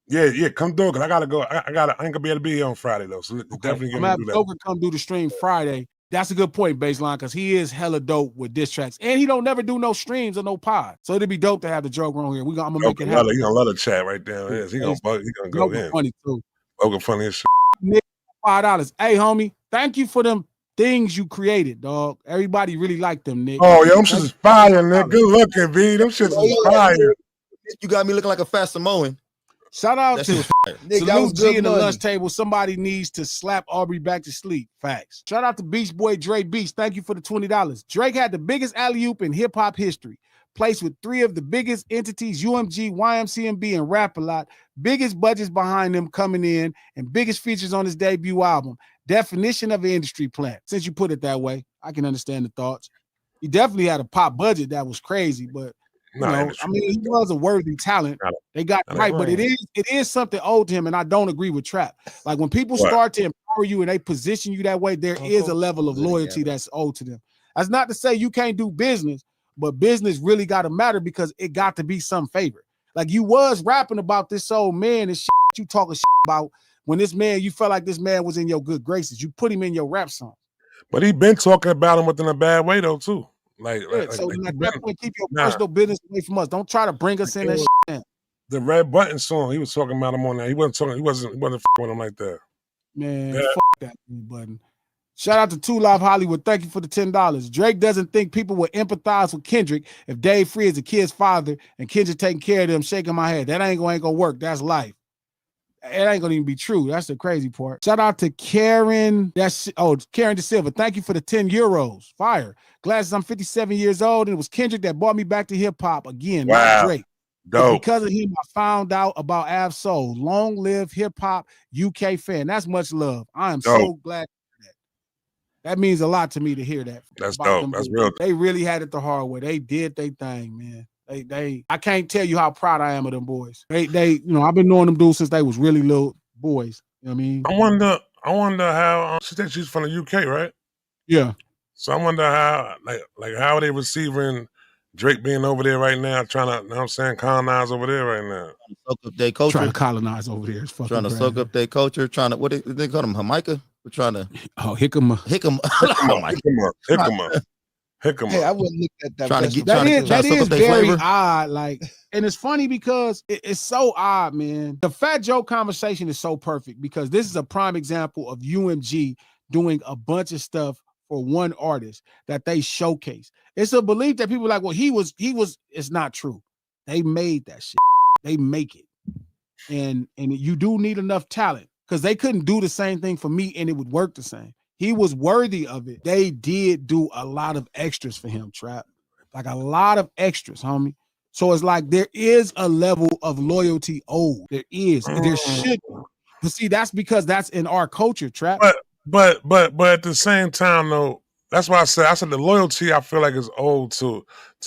Yeah, come through, because I gotta go. I ain't gonna be able to be here on Friday though. So Okay. definitely I'm gonna gonna have do that. Joker come do the stream Friday. That's a good point, Baseline, because he is hella dope with diss tracks. And he don't never do no streams or no pod. So it'd be dope to have the Joker on here. I'm gonna make it happen. He gonna love the chat right there. Yeah, he gonna go Joker in. funny too. Joker funny as shit. Nick, $5. Hey, homie, thank you for them things you created, dog. Everybody really liked them, Nick. Oh, yeah, them shits is fire, Nick. Good looking, V. Them shits is fire. You got me looking like a fat Samoan. Shout out That to shit was fire. Nick, that was Salute G good in the money. lunch table. Somebody needs to slap Aubrey back to sleep. Facts. Shout out to Beach Boy Dre Beach. Thank you for the $20. Drake had the biggest alley-oop in hip-hop history. Placed with 3 of the biggest entities, UMG, YMCMB, and Rap A Lot. Biggest budgets behind them coming in, and biggest features on his debut album. Definition of an industry plant. Since you put it that way, I can understand the thoughts. He definitely had a pop budget that was crazy, but you know, I mean, he was a worthy talent. They got it right, but it is something owed to him, and I don't agree with Trap. Like when people start to empower you and they position you that way, there is a level of loyalty that's owed to them. That's not to say you can't do business, but business really got to matter because it got to be some favor. Like you was rapping about this old man and shit you talking shit about when this man, you felt like this man was in your good graces. You put him in your rap song. But he been talking about him within a bad way though too. So at that point, keep your personal business away from us. Don't try to bring us in that shit. The Red Button song, he was talking about him on that. He wasn't with him like that. Man, fuck that button. Shout out to Two Live Hollywood. Thank you for the $10. Drake doesn't think people would empathize with Kendrick if Dave Free is a kid's father and Kendrick taking care of them, shaking my head. That ain't gonna work. That's life. It ain't gonna even be true. That's the crazy part. Shout out to Karen. Karen De Silva. Thank you for the 10 euros. Fire. Glad I'm 57 years old, and it was Kendrick that brought me back to hip hop again. Not Drake. Because of him, I found out about Av Soul. Long live hip hop UK fan. That's much love. I am so glad for that. That means a lot to me to hear that. That's dope. That's real. They really had it the hard way. They did their thing, man. I can't tell you how proud I am of them boys. They I've been knowing them dudes since they was really little boys. You know what I mean? I wonder how she thinks she's from the UK, right? Yeah. So I wonder how how are they receiving Drake being over there right now, trying to, you know what I'm saying, colonize over there right now. Soak up their culture. Trying to colonize over there. It's trying to soak up their culture, trying to, what they call them, Jamaica? We're trying to Hickam. Hey, I wouldn't look at that. That is very odd. Like, and it's funny because it's so odd, man. The Fat Joe conversation is so perfect because this is a prime example of UMG doing a bunch of stuff for one artist that they showcase. It's a belief that people are like, well, he was. It's not true. They made that shit. They make it, and you do need enough talent because they couldn't do the same thing for me and it would work the same. He was worthy of it. They did do a lot of extras for him, Trap. Like a lot of extras, homie. So it's like there is a level of loyalty owed. There is. There should be. But see, that's because that's in our culture, Trap. But at the same time, though, that's why I said the loyalty I feel like is owed to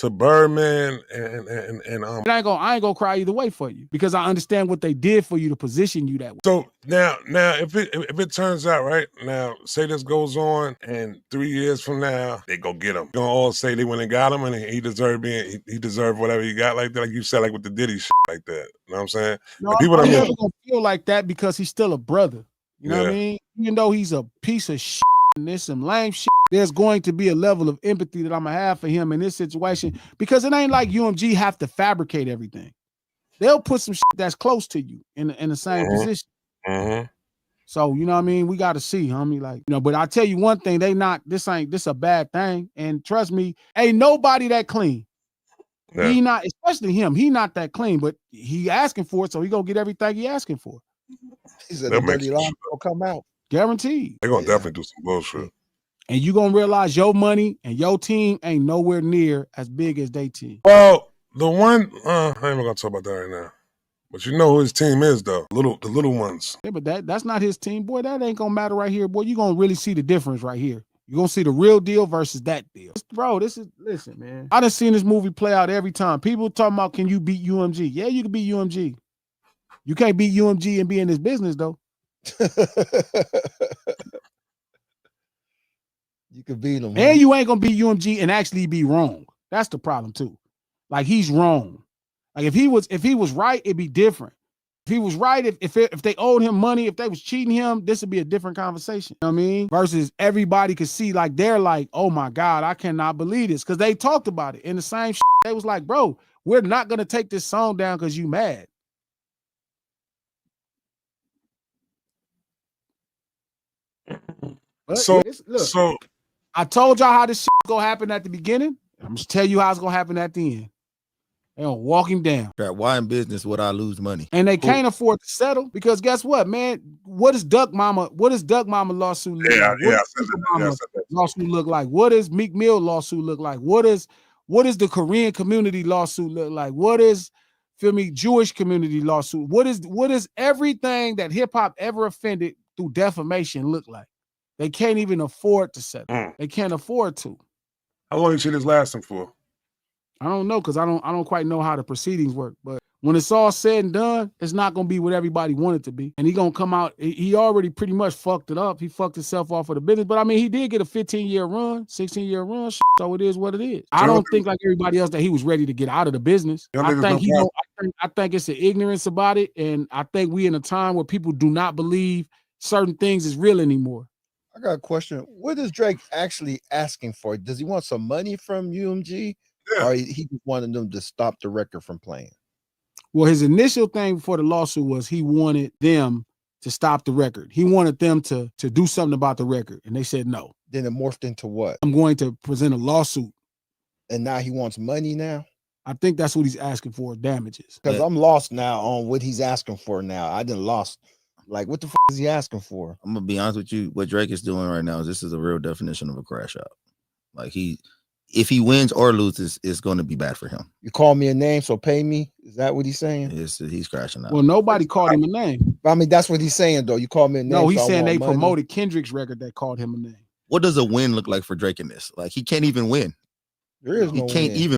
Birdman and I ain't gonna cry either way for you because I understand what they did for you to position you that way. So now if it turns out right now, say this goes on and 3 years from now they go get him, gonna all say they went and got him and he deserved whatever he got like that, like you said, like with the Diddy shit like that. You know what I'm saying? No, I'm never gonna feel like that because he's still a brother. You know what I mean? Even though he's a piece of shit and there's some lame shit, there's going to be a level of empathy that I'm gonna have for him in this situation because it ain't like UMG have to fabricate everything. They'll put some shit that's close to you in the same position. So, you know what I mean? We got to see, homie. Like, but I tell you one thing, this a bad thing. And trust me, ain't nobody that clean. Yeah. He not, especially him, he not that clean, but he asking for it, so he gonna get everything he asking for. He said the dirty line will come out. Guaranteed. They're gonna definitely do some bullshit. And you gonna realize your money and your team ain't nowhere near as big as they team. Well, the one I ain't even gonna talk about that right now. But you know who his team is though. The little ones. Yeah, but that's not his team, boy. That ain't gonna matter right here, boy. You gonna really see the difference right here. You're gonna see the real deal versus that deal. Bro, listen, man. I done seen this movie play out every time. People talking about, can you beat UMG? Yeah, you can beat UMG. You can't beat UMG and be in this business though. You could beat him. And you ain't gonna beat UMG and actually be wrong. That's the problem too. Like he's wrong. Like if he was right, it'd be different. If he was right, if they owed him money, if they was cheating him, this would be a different conversation. You know what I mean? Versus everybody could see, like, they're like, oh my God, I cannot believe this. Because they talked about it in the same shit. They was like, bro, we're not going to take this song down because you mad. But look, I told y'all how this shit gonna happen at the beginning. I'm just tell you how it's gonna happen at the end. They gonna walk him down. Why in business would I lose money? And they can't afford to settle because guess what, man? What does Duck Mama lawsuit look like? What does lawsuit look like? What does Meek Mill lawsuit look like? What is the Korean community lawsuit look like? What is Jewish community lawsuit? What is everything that hip hop ever offended through defamation look like? They can't even afford to settle. They can't afford to. How long you see this lasting for? I don't know because I don't quite know how the proceedings work. But when it's all said and done, it's not gonna be what everybody wanted to be. And he gonna come out. He already pretty much fucked it up. He fucked himself off of the business. But I mean, he did get a 15-year run, 16-year run. So it is what it is. I don't think like everybody else that he was ready to get out of the business. I think it's an ignorance about it, and I think we in a time where people do not believe certain things is real anymore. I got a question. What is Drake actually asking for? Does he want some money from UMG? Yeah. Or he just wanted them to stop the record from playing? Well, his initial thing before the lawsuit was he wanted them to stop the record. He wanted them to do something about the record. And they said no. Then it morphed into what? I'm going to present a lawsuit. And now he wants money now? I think that's what he's asking for, damages. Because I'm lost now on what he's asking for now. I didn't lost. Like, what the fuck is he asking for? I'm gonna be honest with you. What Drake is doing right now is this is a real definition of a crash out. Like if he wins or loses, it's going to be bad for him. You call me a name, so pay me. Is that what he's saying? He's crashing out. Well, nobody called him a name. I mean, that's what he's saying, though. You call me a name. No, he's saying they promoted Kendrick's record that called him a name. What does a win look like for Drake in this? Like, he can't even win. There is no win. He can't even